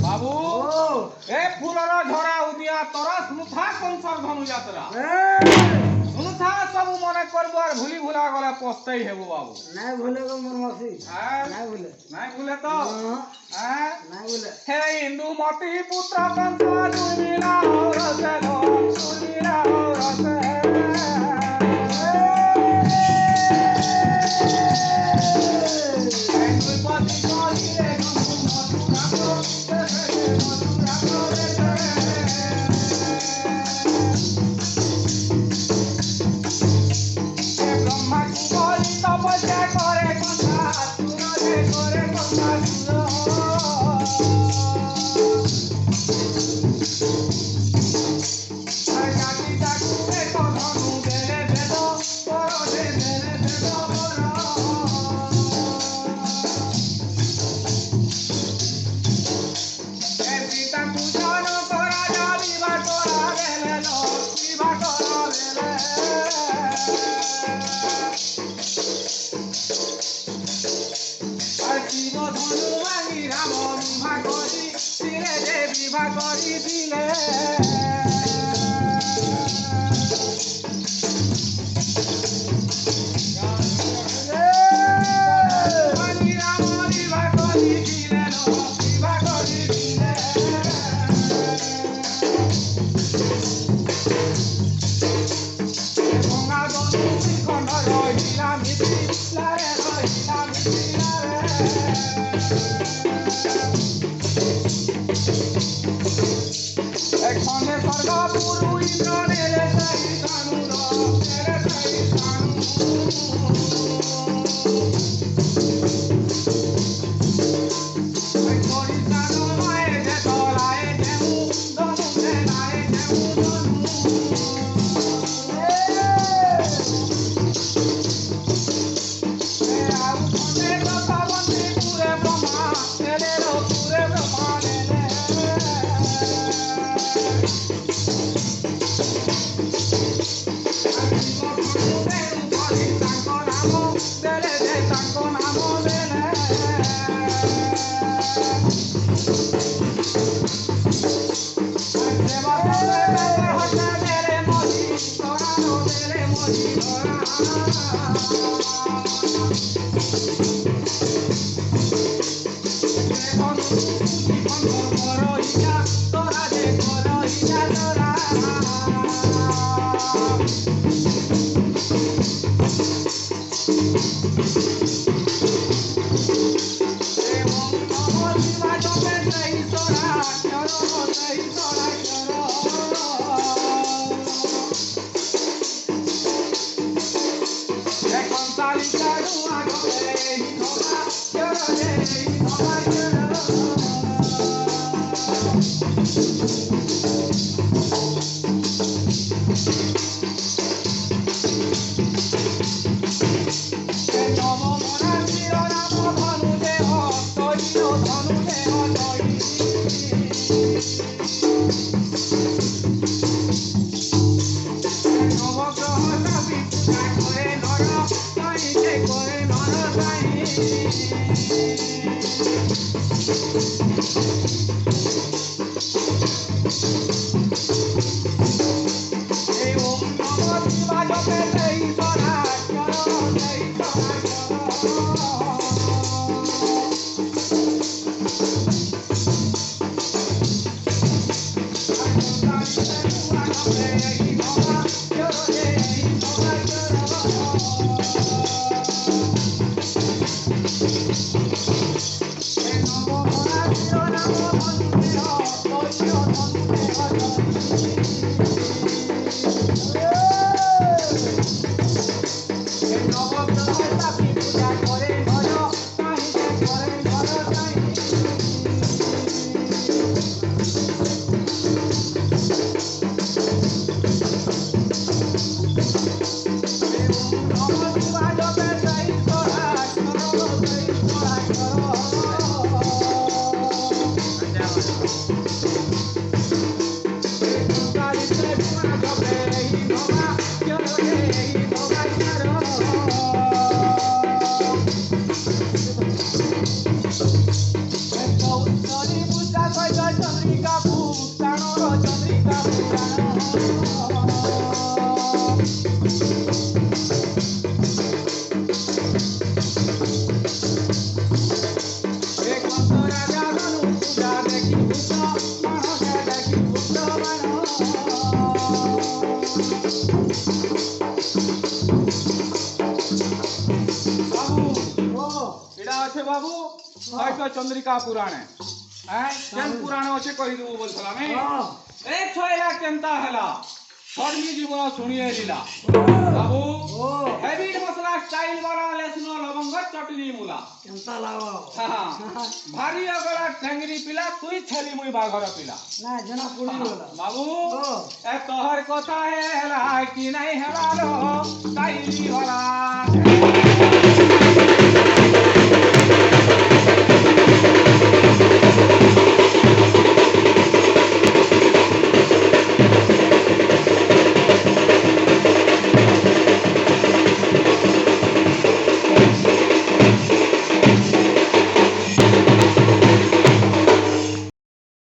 बाबू ओ ए फूलर झरा उदिया तरस मुथा कंसर धनु यात्रा सुनुथा सब मने करबो और भूली भुला गले पछतई हेबो बाबू नहीं भूले को मोर मसी नहीं भूले तो हैं नहीं भूले हे हिंदू मती पुत्र कंस दुर्मिला और सेलो दुर्मिला और से ଚନ୍ଦ୍ରିକା ପୁରାଣର ଚନ୍ଦ୍ରିକା बाबू हयतो चंद्रिका पुराण केन पुराण अच्छे कही देबू बोलथला में ए छयला केनता हला धर्मी जीवन सुनिए लीला बाबू हेवी मसला स्टाइल वाला लेसनो लवंग चटनी मुला केनता लागो हां भारी अगला टेंगरी पिला तुई छली मुई बाघर पिला ना जना पुड़ी बोला बाबू ए तोहर कथा हेला कि नहीं हेला लो स्टाइली वाला